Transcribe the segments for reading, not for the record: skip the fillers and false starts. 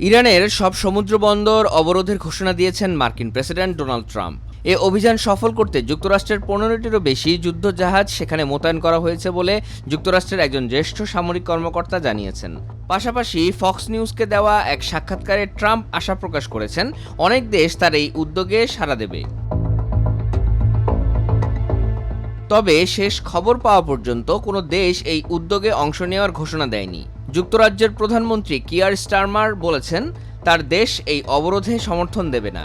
ইরানের সব সমুদ্র বন্দর অবরোধের ঘোষণা দিয়েছেন মার্কিন প্রেসিডেন্ট ডোনাল্ড ট্রাম্প। এ অভিযান সফল করতে যুক্তরাষ্ট্রের 15টিরও বেশি যুদ্ধজাহাজ সেখানে মোতায়েন করা হয়েছে বলে যুক্তরাষ্ট্রের একজন জ্যেষ্ঠ সামরিক কর্মকর্তা জানিয়েছেন। পাশাপাশি ফক্স নিউজকে দেওয়া এক সাক্ষাৎকারে ট্রাম্প আশা প্রকাশ করেছেন অনেক দেশ তার এই উদ্যোগে সাড়া দেবে। তবে শেষ খবর পাওয়া পর্যন্ত কোনো দেশ এই উদ্যোগে অংশ নেওয়ার ঘোষণা দেয়নি। যুক্তরাজ্যের প্রধানমন্ত্রী কিয়ার স্টারমার বলেছেন তার দেশ এই অবরোধে সমর্থন দেবে না।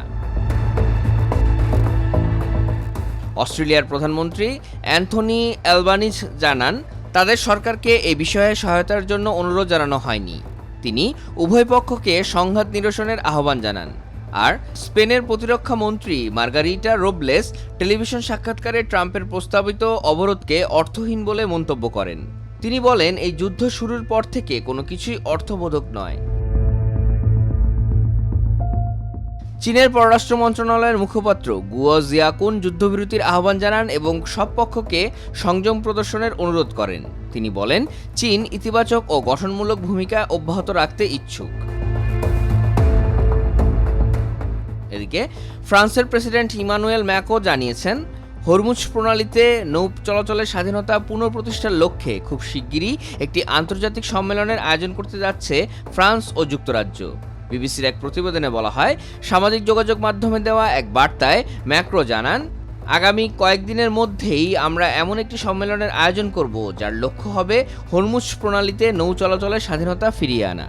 অস্ট্রেলিয়ার প্রধানমন্ত্রী অ্যান্থনি অ্যালবানিজ জানান তাদের সরকারকে এই বিষয়ে সহায়তার জন্য অনুরোধ জানানো হয়নি। তিনি উভয় পক্ষকে সংঘাত নিরসনের আহ্বান জানান। আর স্পেনের প্রতিরক্ষা মন্ত্রী মার্গারিটা রোবলেস টেলিভিশন সাক্ষাৎকারে ট্রাম্পের প্রস্তাবিত অবরোধকে অর্থহীন বলে মন্তব্য করেন। তিনি বলেন এই যুদ্ধ শুরুর পর থেকে কোনো কিছুই অর্থবোধক নয়। চীনের পররাষ্ট্র মন্ত্রণালয়ের মুখপাত্র গুয়ো জিয়াকুন যুদ্ধবিরতির আহ্বান জানান এবং সব পক্ষকে সংযম প্রদর্শনের অনুরোধ করেন। তিনি বলেন চীন ইতিবাচক ও গঠনমূলক ভূমিকা অব্যাহত রাখতে ইচ্ছুক। এদিকে ফ্রান্সের প্রেসিডেন্ট ইমানুয়েল ম্যাক্রো জানিয়েছেন হরমুজ প্রণালীতে নৌ চলাচলের স্বাধীনতা পুনঃপ্রতিষ্ঠার লক্ষ্যে খুব শিগগিরই একটি আন্তর্জাতিক সম্মেলনের আয়োজন করতে যাচ্ছে ফ্রান্স ও যুক্তরাজ্য। বিবিসির এক প্রতিবেদনে বলা হয়, সামাজিক যোগাযোগ মাধ্যমে দেওয়া এক বার্তায় ম্যাক্রো জানান আগামী কয়েকদিনের মধ্যেই আমরা এমন একটি সম্মেলনের আয়োজন করব যার লক্ষ্য হবে হরমুজ প্রণালীতে নৌ চলাচলের স্বাধীনতা ফিরিয়ে আনা।